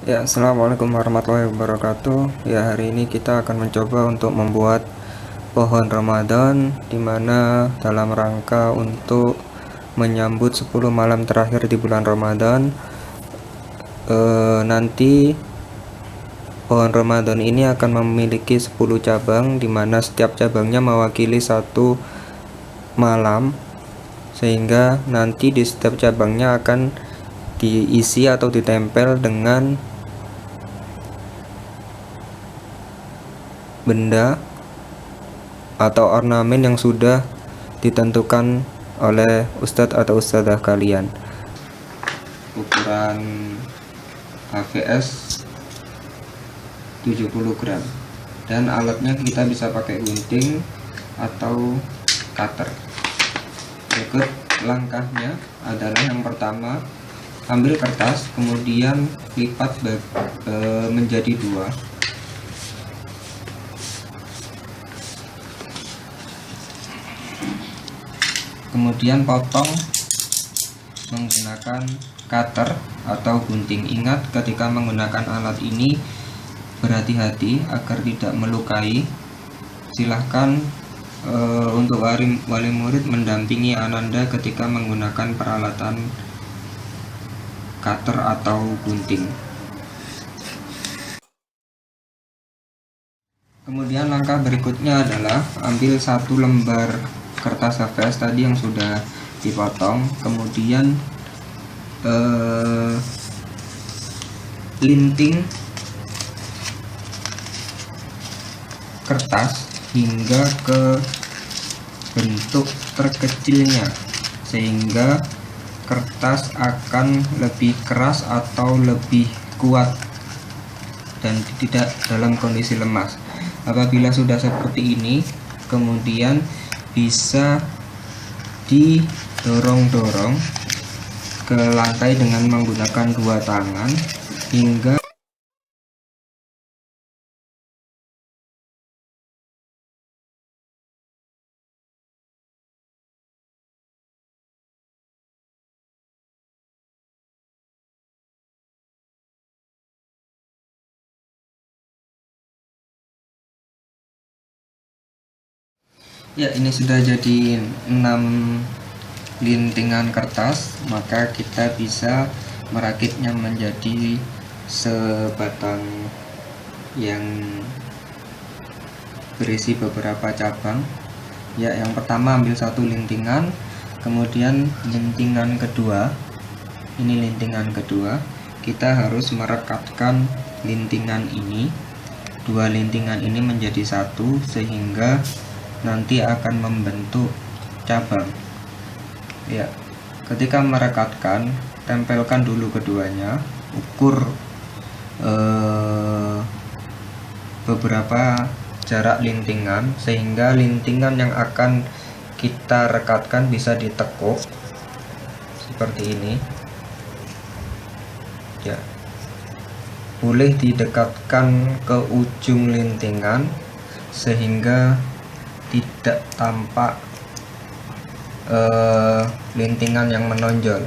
Ya, assalamualaikum warahmatullahi wabarakatuh. Ya, hari ini kita akan mencoba untuk membuat pohon Ramadan, dimana dalam rangka untuk menyambut 10 malam terakhir di bulan Ramadan. Nanti pohon Ramadan ini akan memiliki 10 cabang, dimana setiap cabangnya mewakili satu malam, sehingga nanti di setiap cabangnya akan diisi atau ditempel dengan benda atau ornamen yang sudah ditentukan oleh ustadz atau ustadzah kalian. Ukuran HVS 70 gram, dan alatnya kita bisa pakai gunting atau cutter. Berikut langkahnya adalah: yang pertama, ambil kertas, kemudian lipat menjadi dua. Kemudian potong menggunakan cutter atau gunting. Ingat, ketika menggunakan alat ini berhati-hati agar tidak melukai. Silahkan untuk wali murid mendampingi ananda ketika menggunakan peralatan cutter atau gunting. Kemudian langkah berikutnya adalah ambil satu lembar kertas HVS tadi yang sudah dipotong, kemudian linting kertas hingga ke bentuk terkecilnya, sehingga kertas akan lebih keras atau lebih kuat dan tidak dalam kondisi lemas. Apabila sudah seperti ini, kemudian bisa didorong-dorong ke lantai dengan menggunakan dua tangan hingga ya, ini sudah jadi 6 lintingan kertas. Maka kita bisa merakitnya menjadi sebatang yang berisi beberapa cabang. Ya, yang pertama ambil satu lintingan, kemudian lintingan kedua, ini lintingan kedua, kita harus merekatkan lintingan ini, dua lintingan ini menjadi satu, sehingga nanti akan membentuk cabang. Ya, ketika merekatkan, tempelkan dulu keduanya, ukur beberapa jarak lintingan, sehingga lintingan yang akan kita rekatkan bisa ditekuk seperti ini. Ya, boleh didekatkan ke ujung lintingan sehingga tidak tampak lintingan yang menonjol.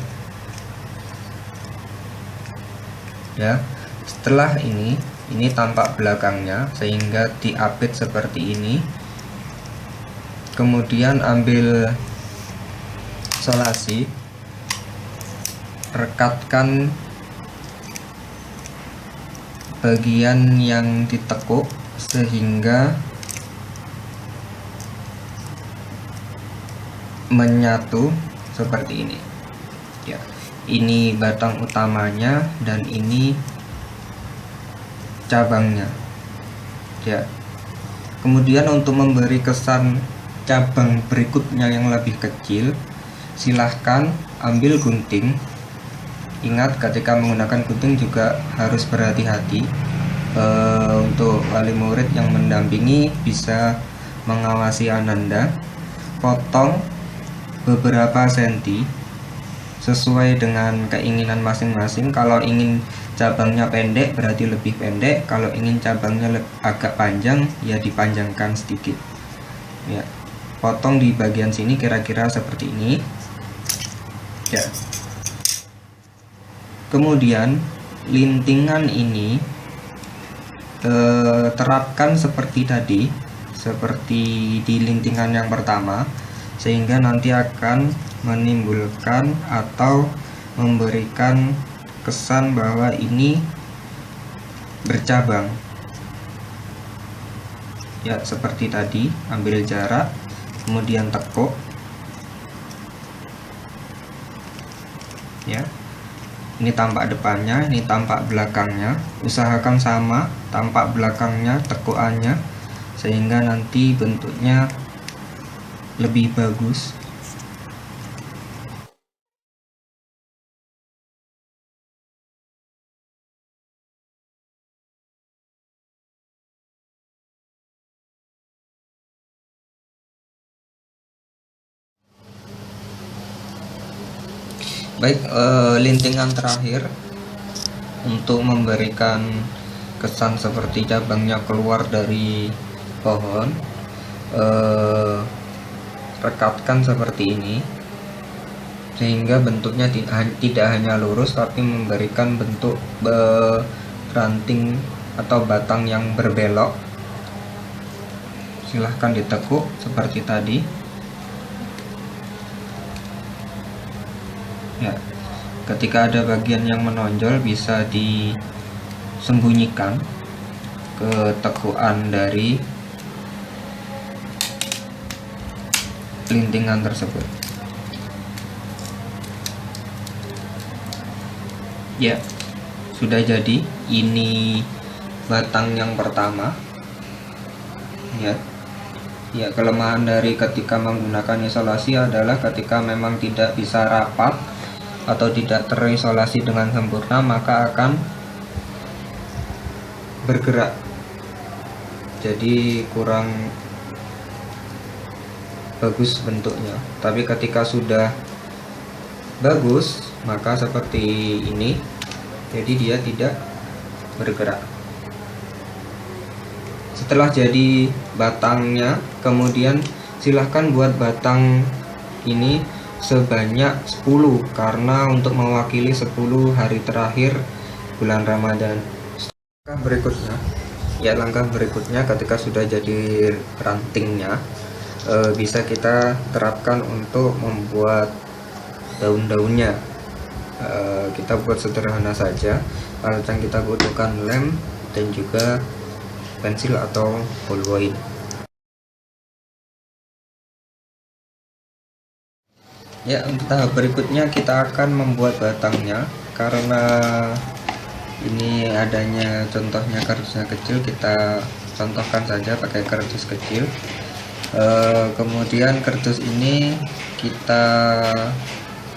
Ya, setelah ini tampak belakangnya, sehingga diapit seperti ini. Kemudian ambil solasi, rekatkan bagian yang ditekuk sehingga menyatu seperti ini. Ya, ini batang utamanya dan ini cabangnya. Ya, kemudian untuk memberi kesan cabang berikutnya yang lebih kecil, silahkan ambil gunting. Ingat, ketika menggunakan gunting juga harus berhati-hati. Untuk wali murid yang mendampingi bisa mengawasi ananda. Potong beberapa senti sesuai dengan keinginan masing-masing. Kalau ingin cabangnya pendek berarti lebih pendek, kalau ingin cabangnya agak panjang ya dipanjangkan sedikit. Ya, potong di bagian sini kira-kira seperti ini. Ya, kemudian lintingan ini terapkan seperti tadi, seperti di lintingan yang pertama, sehingga nanti akan menimbulkan atau memberikan kesan bahwa ini bercabang. Ya, seperti tadi, ambil jarak, kemudian tekuk. Ya. Ini tampak depannya, ini tampak belakangnya. Usahakan sama tampak belakangnya, tekukannya, sehingga nanti bentuknya lebih bagus. Baik, lintingan terakhir untuk memberikan kesan seperti cabangnya keluar dari pohon, rekatkan seperti ini, sehingga bentuknya tidak hanya lurus tapi memberikan bentuk ranting atau batang yang berbelok. Silahkan ditekuk seperti tadi. Ya, ketika ada bagian yang menonjol bisa disembunyikan ke tekukan dari lintingan tersebut. Ya, sudah jadi. Ini batang yang pertama. Ya, kelemahan dari ketika menggunakan isolasi adalah ketika memang tidak bisa rapat atau tidak terisolasi dengan sempurna, maka akan bergerak, jadi kurang bagus bentuknya. Tapi ketika sudah bagus, maka seperti ini, jadi dia tidak bergerak. Setelah jadi batangnya, kemudian silahkan buat batang ini sebanyak 10, karena untuk mewakili 10 hari terakhir bulan Ramadan. Langkah berikutnya ketika sudah jadi rantingnya, bisa kita terapkan untuk membuat daun-daunnya. Kita buat sederhana saja. Alat yang kita butuhkan lem dan juga pensil atau ballpoint. Ya, untuk tahap berikutnya kita akan membuat batangnya. Karena ini adanya contohnya kardusnya kecil, kita contohkan saja pakai kardus kecil. Kemudian kardus ini kita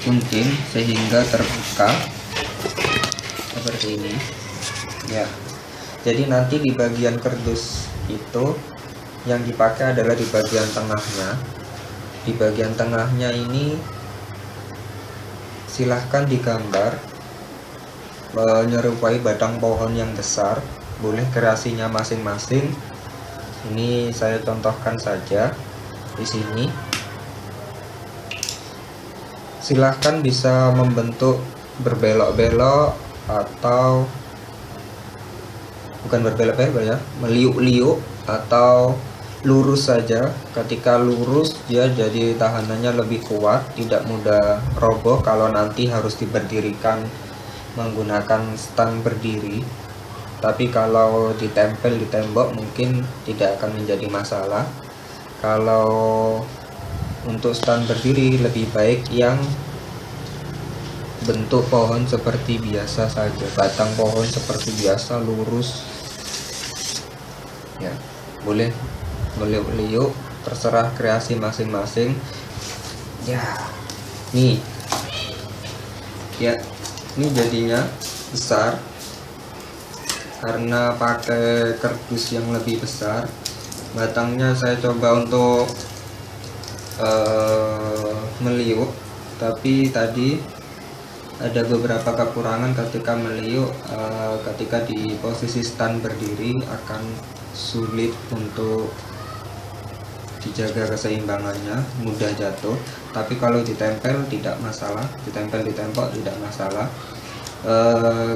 gunting sehingga terbuka seperti ini. Ya, jadi nanti di bagian kardus itu yang dipakai adalah di bagian tengahnya. Di bagian tengahnya ini silahkan digambar menyerupai batang pohon yang besar, boleh kreasinya masing-masing. Ini saya contohkan saja di sini. Silahkan bisa membentuk berbelok-belok atau bukan berbelok-belok ya, meliuk-liuk atau lurus saja. Ketika lurus dia jadi tahanannya lebih kuat, tidak mudah roboh kalau nanti harus diberdirikan menggunakan stand berdiri. Tapi kalau ditempel di tembok mungkin tidak akan menjadi masalah. Kalau untuk stand berdiri lebih baik yang bentuk pohon seperti biasa saja, batang pohon seperti biasa lurus. Ya, boleh meliuk-liuk, terserah kreasi masing-masing. Ya, nih ya, ini jadinya besar karena pakai kardus yang lebih besar. Batangnya saya coba untuk meliuk, tapi tadi ada beberapa kekurangan ketika meliuk. Ketika di posisi stand berdiri akan sulit untuk dijaga keseimbangannya, mudah jatuh. Tapi kalau ditempel tidak masalah, ditempel di tembok tidak masalah.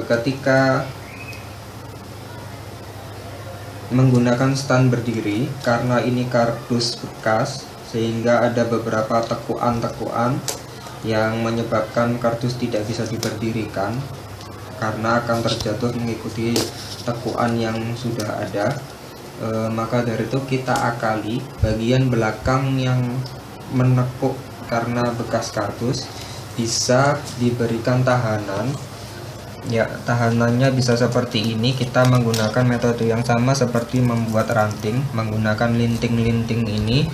Ketika menggunakan stand berdiri, karena ini kardus bekas sehingga ada beberapa tekuan-tekuan yang menyebabkan kardus tidak bisa diberdirikan karena akan terjatuh mengikuti tekuan yang sudah ada. Maka dari itu kita akali bagian belakang yang menekuk karena bekas kardus, bisa diberikan tahanan. Ya, tahanannya bisa seperti ini. Kita menggunakan metode yang sama seperti membuat ranting, menggunakan linting-linting ini.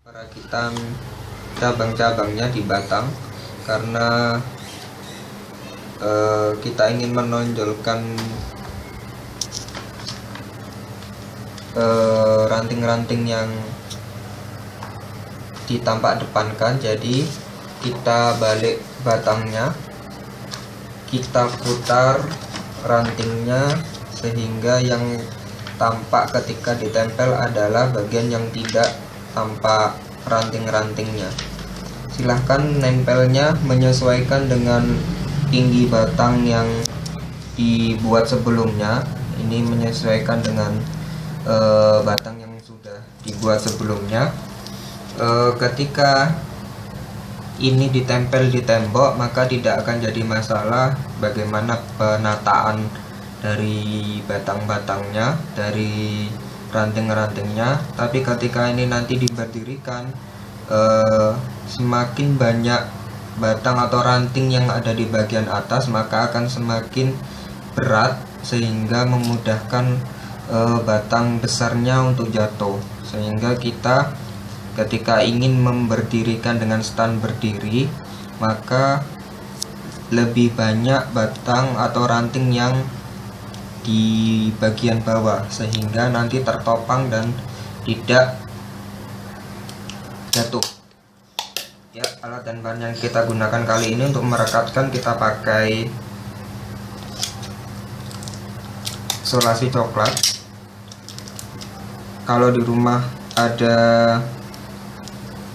Perakitan cabang-cabangnya di batang karena kita ingin menonjolkan ranting-ranting yang ditampak depankan. Jadi kita balik batangnya, kita putar rantingnya sehingga yang tampak ketika ditempel adalah bagian yang tidak tampak ranting-rantingnya. Silahkan nempelnya menyesuaikan dengan tinggi batang yang dibuat sebelumnya. Ini menyesuaikan dengan batang yang sudah dibuat sebelumnya. Ketika ini ditempel di tembok, maka tidak akan jadi masalah bagaimana penataan dari batang-batangnya, dari ranting-rantingnya. Tapi ketika ini nanti diberdirikan, semakin banyak batang atau ranting yang ada di bagian atas, maka akan semakin berat sehingga memudahkan batang besarnya untuk jatuh. Sehingga kita ketika ingin memberdirikan dengan stand berdiri, maka lebih banyak batang atau ranting yang di bagian bawah sehingga nanti tertopang dan tidak jatuh. Ya, alat dan bahan yang kita gunakan kali ini untuk merekatkan, kita pakai solasi coklat. Kalau di rumah ada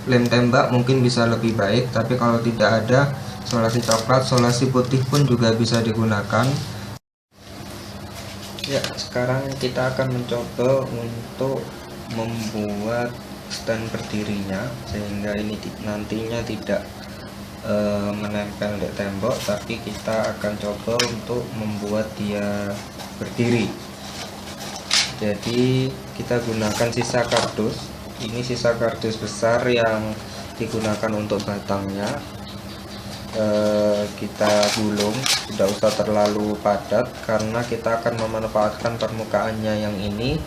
lem tembak mungkin bisa lebih baik, tapi kalau tidak ada solasi coklat, solasi putih pun juga bisa digunakan. Ya, sekarang kita akan mencoba untuk membuat stand berdirinya sehingga ini nantinya tidak menempel di tembok, tapi kita akan coba untuk membuat dia berdiri. Jadi kita gunakan sisa kardus. Ini sisa kardus besar yang digunakan untuk batangnya. Kita gulung, tidak usah terlalu padat karena kita akan memanfaatkan permukaannya yang ini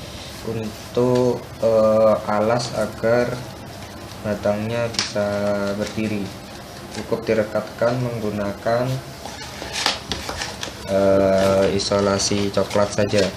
untuk alas agar batangnya bisa berdiri. Cukup direkatkan menggunakan isolasi coklat saja.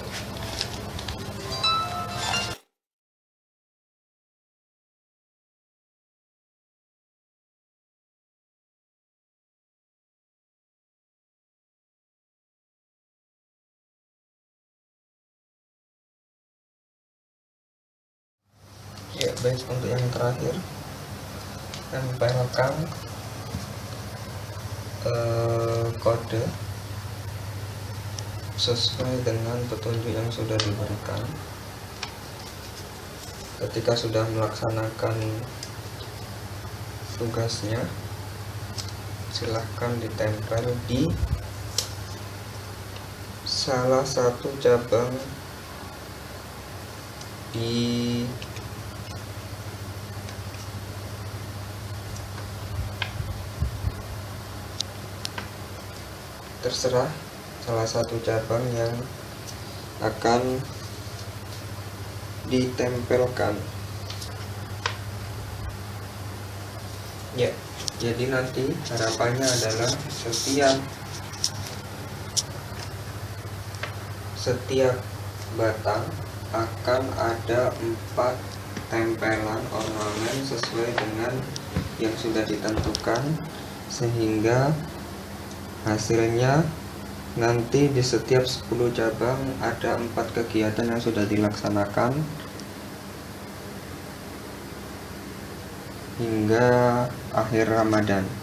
Ya, baik, untuk yang terakhir tempelkan kode sesuai dengan petunjuk yang sudah diberikan. Ketika sudah melaksanakan tugasnya, silahkan ditempel di salah satu cabang di terserah salah satu cabang yang akan ditempelkan. Ya, jadi nanti harapannya adalah setiap batang akan ada 4 tempelan ornamen sesuai dengan yang sudah ditentukan, sehingga hasilnya nanti di setiap 10 cabang ada 4 kegiatan yang sudah dilaksanakan. hingga akhir Ramadan.